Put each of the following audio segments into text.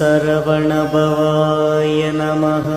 சரவணபவாய நமः.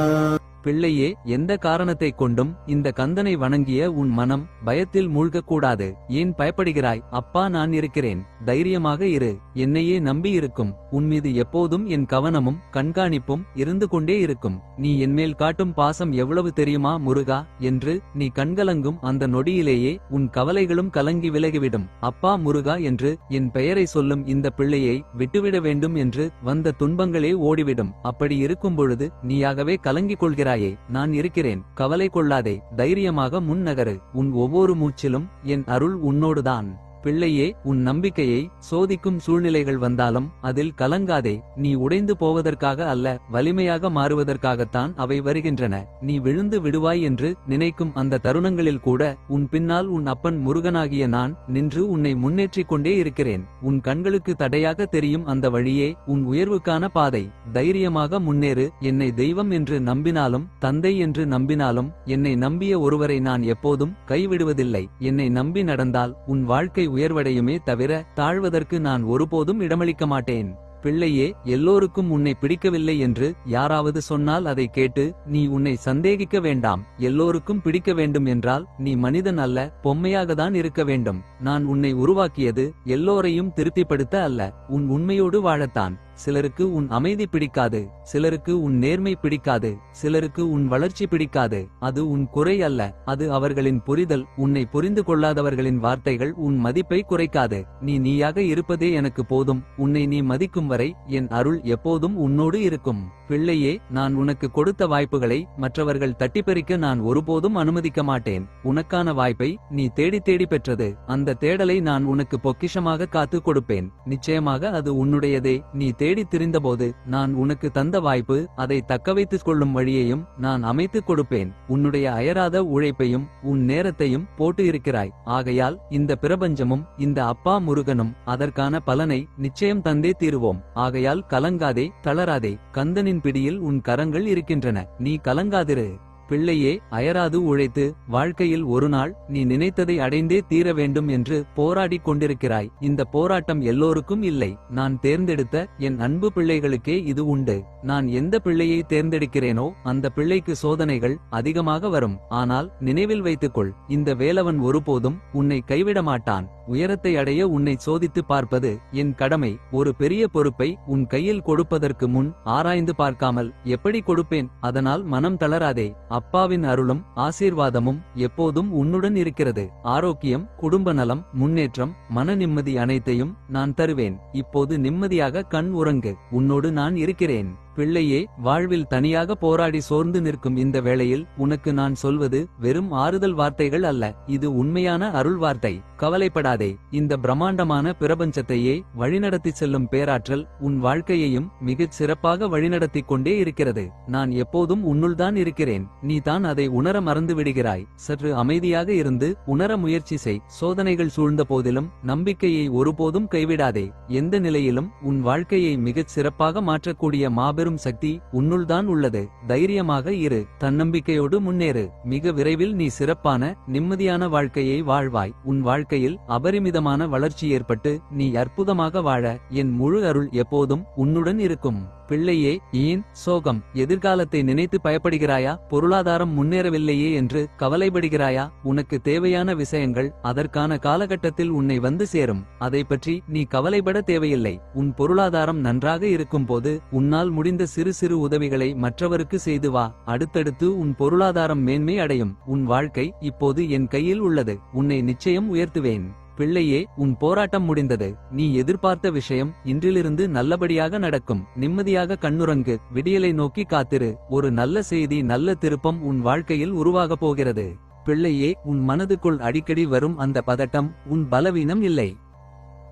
பிள்ளையே, எந்த காரணத்தை கொண்டும் இந்த கந்தனை வணங்கிய உன் மனம் பயத்தில் மூழ்கக்கூடாது. ஏன் பயப்படுகிறாய்? அப்பா நான் இருக்கிறேன், தைரியமாக இரு. என்னையே நம்பி இருக்கும் உன்மீது எப்போதும் என் கவனமும் கண்காணிப்பும் இருந்து கொண்டே இருக்கும். நீ என்மேல் காட்டும் பாசம் எவ்வளவு தெரியுமா முருகா என்று நீ கண்கலங்கும் அந்த நொடியிலேயே உன் கவலைகளும் கலங்கி விலகிவிடும். அப்பா முருகா என்று என் பெயரை சொல்லும் இந்த பிள்ளையை விட்டுவிட வேண்டும் என்று வந்த துன்பங்களே ஓடிவிடும். அப்படி இருக்கும் பொழுது நீயாகவே கலங்கிக் கொள்கிறாய். நான் இருக்கிறேன், கவலை கொள்ளாதே, தைரியமாக முன்னகரு. உன் ஒவ்வொரு மூச்சிலும் என் அருள் உன்னோடுதான். பிள்ளையே, உன் நம்பிக்கையை சோதிக்கும் சூழ்நிலைகள் வந்தாலும் அதில் கலங்காதே. நீ உடைந்து போவதற்காக அல்ல, வலிமையாக மாறுவதற்காகத்தான் அவை வருகின்றன. நீ விழுந்து விடுவாய் என்று நினைக்கும் அந்த தருணங்களில் கூட உன் பின்னால் உன் அப்பன் முருகனாகிய நான் நின்று உன்னை முன்னேற்றிக் கொண்டே இருக்கிறேன். உன் கண்களுக்கு தடையாக தெரியும் அந்த வழியே உன் உயர்வுக்கான பாதை. தைரியமாக முன்னேறு. என்னை தெய்வம் என்று நம்பினாலும் தந்தை என்று நம்பினாலும் என்னை நம்பிய ஒருவரை நான் எப்போதும் கைவிடுவதில்லை. என்னை நம்பி நடந்தால் உன் வாழ்க்கை உயர்வடையுமே தவிர தாழ்வதற்கு நான் ஒருபோதும் இடமளிக்க மாட்டேன். பிள்ளையே, எல்லோருக்கும் உன்னை பிடிக்கவில்லை என்று யாராவது சொன்னால் அதை கேட்டு நீ உன்னை சந்தேகிக்க வேண்டாம். எல்லோருக்கும் பிடிக்க வேண்டும் என்றால் நீ மனிதன் அல்ல, பொம்மையாகத்தான் இருக்க வேண்டும். நான் உன்னை உருவாக்கியது எல்லோரையும் திருப்திப்படுத்த அல்ல, உன் உண்மையோடு வாழத்தான். சிலருக்கு உன் அமைதி பிடிக்காது, சிலருக்கு உன் நேர்மை பிடிக்காது, சிலருக்கு உன் வளர்ச்சி பிடிக்காது. அது உன் குறை அல்ல, அது அவர்களின் புரிதல். உன்னை புரிந்து கொள்ளாதவர்களின் வார்த்தைகள் உன் மதிப்பை குறைக்காது. நீ நீயாக இருப்பதே எனக்கு போதும். உன்னை நீ மதிக்கும் வரை என் அருள் எப்போதும் உன்னோடு இருக்கும். பிள்ளையே, நான் உனக்கு கொடுத்த வாய்ப்புகளை மற்றவர்கள் தட்டிப்பறிக்க நான் ஒருபோதும் அனுமதிக்க மாட்டேன். உனக்கான வாய்ப்பை நீ தேடி தேடி பெற்றது. அந்த தேடலை நான் உனக்கு பொக்கிஷமாக காத்து கொடுப்பேன். நிச்சயமாக அது உன்னுடையதே. நீ தேடி திரிந்தபோது நான் உனக்கு தந்த வாய்ப்பு, அதை தக்கவைத்துக் கொள்ளும் வழியையும் நான் அமைத்துக் கொடுப்பேன். உன்னுடைய அயராத உழைப்பையும் உன் நேரத்தையும் போட்டு இருக்கிறாய். ஆகையால் இந்த பிரபஞ்சமும் இந்த அப்பா முருகனும் அதற்கான பலனை நிச்சயம் தந்தே தீருவோம். ஆகையால் கலங்காதே, தளராதே. கந்தனின் பிடியில் உன் கரங்கள் இருக்கின்றன, நீ கலங்காதிரு. பிள்ளையே, அயராது உழைத்து வாழ்க்கையில் ஒரு நாள் நீ நினைத்ததை அடைந்தே தீர வேண்டும் என்று போராடி கொண்டிருக்கிறாய். இந்த போராட்டம் எல்லோருக்கும் இல்லை, நான் தேர்ந்தெடுத்த என் அன்பு பிள்ளைகளுக்கே இது உண்டு. நான் எந்த பிள்ளையை தேர்ந்தெடுக்கிறேனோ அந்த பிள்ளைக்கு சோதனைகள் அதிகமாக வரும். ஆனால் நினைவில் வைத்துக்கொள், இந்த வேலவன் ஒருபோதும் உன்னை கைவிட மாட்டான். உயரத்தை அடைய உன்னை சோதித்து பார்ப்பது என் கடமை. ஒரு பெரிய பொறுப்பை உன் கையில் கொடுப்பதற்கு முன் ஆராய்ந்து பார்க்காமல் எப்படி கொடுப்பேன்? அதனால் மனம் தளராதே. அப்பாவின் அருளும் ஆசீர்வாதமும் எப்போதும் உன்னுடன் இருக்கிறது. ஆரோக்கியம், குடும்ப நலம், முன்னேற்றம், மன நிம்மதி அனைத்தையும் நான் தருவேன். இப்போது நிம்மதியாக கண் உறங்கு, உன்னோடு நான் இருக்கிறேன். பிள்ளையே, வாழ்வில் தனியாக போராடி சோர்ந்து நிற்கும் இந்த வேளையில் உனக்கு நான் சொல்வது வெறும் ஆறுதல் வார்த்தைகள் அல்ல, இது உண்மையான அருள் வார்த்தை. கவலைப்படாதே, இந்த பிரம்மாண்டமான பிரபஞ்சத்தையே வழிநடத்தி செல்லும் பேராற்றல் உன் வாழ்க்கையையும் மிகச் சிறப்பாக வழிநடத்தி கொண்டே இருக்கிறது. நான் எப்போதும் உன்னுள்தான் இருக்கிறேன், நீ தான் அதை உணர மறந்து விடுகிறாய். சற்று அமைதியாக இருந்து உணர முயற்சி செய். சோதனைகள் சூழ்ந்த போதிலும் நம்பிக்கையை ஒருபோதும் கைவிடாதே. எந்த நிலையிலும் உன் வாழ்க்கையை மிகச் சிறப்பாக மாற்றக்கூடிய மாபெரும் சக்தி உன்னுள்தான் உள்ளது. தைரியமாக இரு, தன்னம்பிக்கையோடு முன்னேறு. மிக விரைவில் நீ சிறப்பான நிம்மதியான வாழ்க்கையை வாழ்வாய். உன் வாழ்க்கையில் அபரிமிதமான வளர்ச்சி ஏற்பட்டு நீ அற்புதமாக வாழ என் முழு அருள் எப்போதும் உன்னுடன் இருக்கும். பிள்ளையே, ஏன் சோகம்? எதிர்காலத்தை நினைத்து பயப்படுகிறாயா? பொருளாதாரம் முன்னேறவில்லையே என்று கவலைப்படுகிறாயா? உனக்கு தேவையான விஷயங்கள் அதற்கான காலகட்டத்தில் உன்னை வந்து சேரும். அதை பற்றி நீ கவலைப்பட தேவையில்லை. உன் பொருளாதாரம் நன்றாக இருக்கும் போது உன்னால் முடிந்த சிறு சிறு உதவிகளை மற்றவருக்கு செய்து வா. அடுத்தடுத்து உன் பொருளாதாரம் மேன்மை அடையும். உன் வாழ்க்கை இப்போது என் கையில் உள்ளது. உன்னை நிச்சயம் உயர்த்துவேன். பிள்ளையே, உன் போராட்டம் முடிந்தது. நீ எதிர்பார்த்த விஷயம் இன்றிலிருந்து நல்லபடியாக நடக்கும். நிம்மதியாக கண்ணுறங்கு, விடியலை நோக்கி காத்திரு. ஒரு நல்ல செய்தி, நல்ல திருப்பம் உன் வாழ்க்கையில் உருவாகப் போகிறது. பிள்ளையே, உன் மனதுக்குள் அடிக்கடி வரும் அந்த பதட்டம் உன் பலவீனம் இல்லை.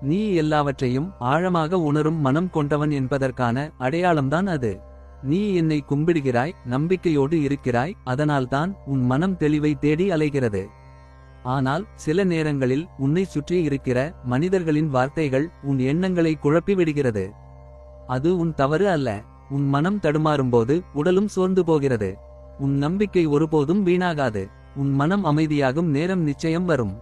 நீ எல்லாவற்றையும் ஆழமாக உணரும் மனம் கொண்டவன் என்பதற்கான அடையாளம்தான் அது. நீ என்னை கும்பிடுகிறாய், நம்பிக்கையோடு இருக்கிறாய், அதனால்தான் உன் மனம் தெளிவை தேடி அலைகிறது. ஆனால் சில நேரங்களில் உன்னை சுற்றி இருக்கிற மனிதர்களின் வார்த்தைகள் உன் எண்ணங்களை குழப்பிவிடுகிறது. அது உன் தவறு அல்ல. உன் மனம் தடுமாறும்போது உடலும் சோர்ந்து போகிறது. உன் நம்பிக்கை ஒருபோதும் வீணாகாது. உன் மனம் அமைதியாகும் நேரம் நிச்சயம் வரும்.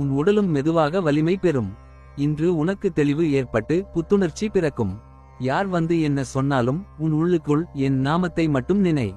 உன் உடலும் மெதுவாக வலிமை பெறும். இன்று உனக்கு தெளிவு ஏற்பட்டு புத்துணர்ச்சி பிறக்கும். யார் வந்து என்ன சொன்னாலும் உன் உள்ளுக்குள் என் நாமத்தை மட்டும் நினை.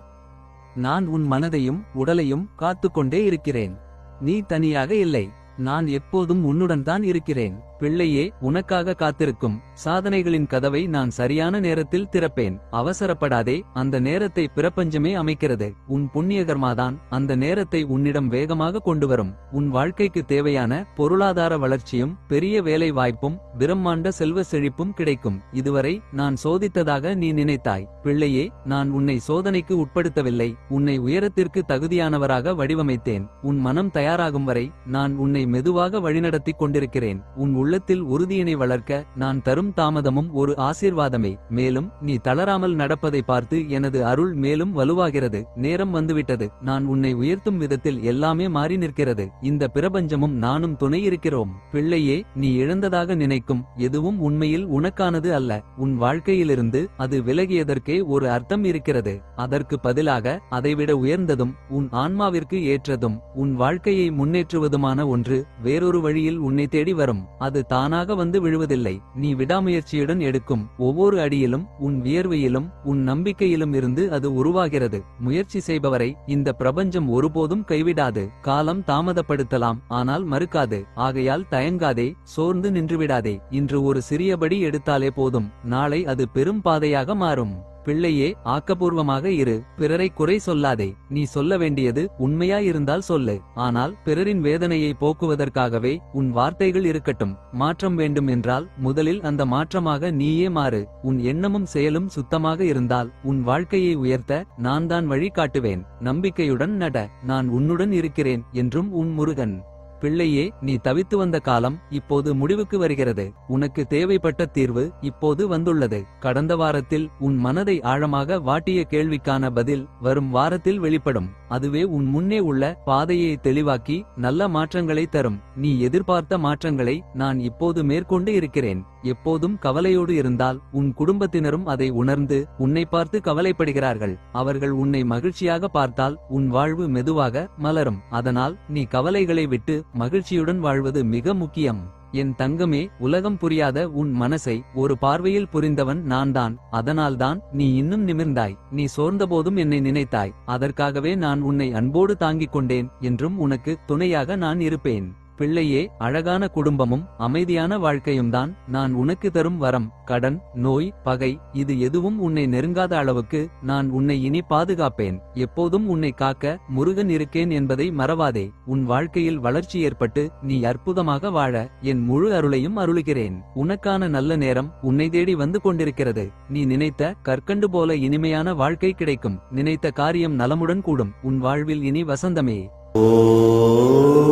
நான் உன் மனதையும் உடலையும் காத்துக்கொண்டே இருக்கிறேன். நீ தனியாக இல்லை. நான் எப்போதும் உன்னுடன் தான் இருக்கிறேன். பிள்ளையே, உனக்காக காத்திருக்கும் சாதனைகளின் கதவை நான் சரியான நேரத்தில் திறப்பேன். அவசரப்படாதே, அந்த நேரத்தை பிரபஞ்சமே அமைக்கிறது. உன் புண்ணியகர்மாதான் அந்த நேரத்தை உன்னிடம் வேகமாக கொண்டு வரும். உன் வாழ்க்கைக்கு தேவையான பொருளாதார வளர்ச்சியும் பெரிய வேலை வாய்ப்பும் பிரம்மாண்ட செல்வ செழிப்பும் கிடைக்கும். இதுவரை நான் சோதித்ததாக நீ நினைத்தாய். பிள்ளையே, நான் உன்னை சோதனைக்கு உட்படுத்தவில்லை. உன்னை உயரத்திற்கு தகுதியானவராக வடிவமைத்தேன். உன் மனம் தயாராகும் வரை நான் உன்னை மெதுவாக வழிநடத்திக் கொண்டிருக்கிறேன். உன் உள்ளத்தில் உறுதியினை வளர்க்க நான் தரும் தாமதமும் ஒரு ஆசீர்வாதமே. மேலும் நீ தளராமல் நடப்பதை பார்த்து எனது அருள் மேலும் வலுவாகிறது. நேரம் வந்துவிட்டது. நான் உன்னை உயர்த்தும் விதத்தில் எல்லாமே மாறி நிற்கிறது. இந்த பிரபஞ்சமும் நானும் துணை இருக்கிறோம். பிள்ளையே, நீ இழந்ததாக நினைக்கும் எதுவும் உண்மையில் உனக்கானது அல்ல. உன் வாழ்க்கையிலிருந்து அது விலகியதற்கே ஒரு அர்த்தம் இருக்கிறது. அதற்கு பதிலாக அதைவிட உயர்ந்ததும் உன் ஆன்மாவிற்கு ஏற்றதும் உன் வாழ்க்கையை முன்னேற்றுவதுமான ஒன்று வேறொரு வழியில் உன்னை தேடி வரும். அது தானாக வந்து விழுவதில்லை. நீ விடாமுயற்சியுடன் எடுக்கும் ஒவ்வொரு அடியிலும் உன் வியர்வையிலும் உன் நம்பிக்கையிலும் இருந்து அது உருவாகிறது. முயற்சி செய்பவரை இந்த பிரபஞ்சம் ஒருபோதும் கைவிடாது. காலம் தாமதப்படுத்தலாம், ஆனால் மறுக்காது. ஆகையால் தயங்காதே, சோர்ந்து நின்றுவிடாதே. இன்று ஒரு சிறியபடி எடுத்தாலே போதும், நாளை அது பெரும் பாதையாக மாறும். பிள்ளையே, ஆக்கப்பூர்வமாக இரு. பிறரை குறை சொல்லாதே. நீ சொல்ல வேண்டியது உண்மையாயிருந்தால் சொல்லு. ஆனால் பிறரின் வேதனையை போக்குவதற்காகவே உன் வார்த்தைகள் இருக்கட்டும். மாற்றம் வேண்டும் என்றால் முதலில் அந்த மாற்றமாக நீயே மாறு. உன் எண்ணமும் செயலும் சுத்தமாக இருந்தால் உன் வாழ்க்கையை உயர்த்த நான் தான் வழி காட்டுவேன். நம்பிக்கையுடன் நட. நான் உன்னுடன் இருக்கிறேன் என்றும் உன் முருகன். பிள்ளையே, நீ தவித்து வந்த காலம் இப்போது முடிவுக்கு வருகிறது. உனக்கு தேவைப்பட்ட தீர்வு இப்போது வந்துள்ளது. கடந்த வாரத்தில் உன் மனதை ஆழமாக வாட்டிய கேள்விக்கான பதில் வரும் வாரத்தில் வெளிப்படும். அதுவே உன் முன்னே உள்ள பாதையை தெளிவாக்கி நல்ல மாற்றங்களை தரும். நீ எதிர்பார்த்த மாற்றங்களை நான் இப்போது மேற்கொண்டு இருக்கிறேன். எப்போதும் கவலையோடு இருந்தால் உன் குடும்பத்தினரும் அதை உணர்ந்து உன்னை பார்த்து கவலைப்படுகிறார்கள். அவர்கள் உன்னை மகிழ்ச்சியாக பார்த்தால் உன் வாழ்வு மெதுவாக மலரும். அதனால் நீ கவலைகளை விட்டு மகிழ்ச்சியுடன் வாழ்வது மிக முக்கியம். என் தங்கமே, உலகம் புரியாத உன் மனசை ஒரு பார்வையில் புரிந்தவன் நான்தான். அதனால்தான் நீ இன்னும் நிமிர்ந்தாய். நீ சோர்ந்தபோதும் என்னை நினைத்தாய். அதற்காகவே நான் உன்னை அன்போடு தாங்கிக் கொண்டேன். என்றும் உனக்கு துணையாக நான் இருப்பேன். பிள்ளையே, அழகான குடும்பமும் அமைதியான வாழ்க்கையும்தான் நான் உனக்கு தரும் வரம். கடன், நோய், பகை இது எதுவும் உன்னை நெருங்காத அளவுக்கு நான் உன்னை இனி பாதுகாப்பேன். எப்போதும் உன்னை காக்க முருகன் இருக்கேன் என்பதை மறவாதே. உன் வாழ்க்கையில் வளர்ச்சி ஏற்பட்டு நீ அற்புதமாக வாழ என் முழு அருளையும் அருளுகிறேன். உனக்கான நல்ல நேரம் உன்னை தேடி வந்து கொண்டிருக்கிறது. நீ நினைத்த கற்கண்டு போல இனிமையான வாழ்க்கை கிடைக்கும். நினைத்த காரியம் நலமுடன் கூடும். உன் வாழ்வில் இனி வசந்தமே. ஓம்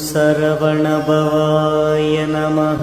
சரவணபவாய நமஹ.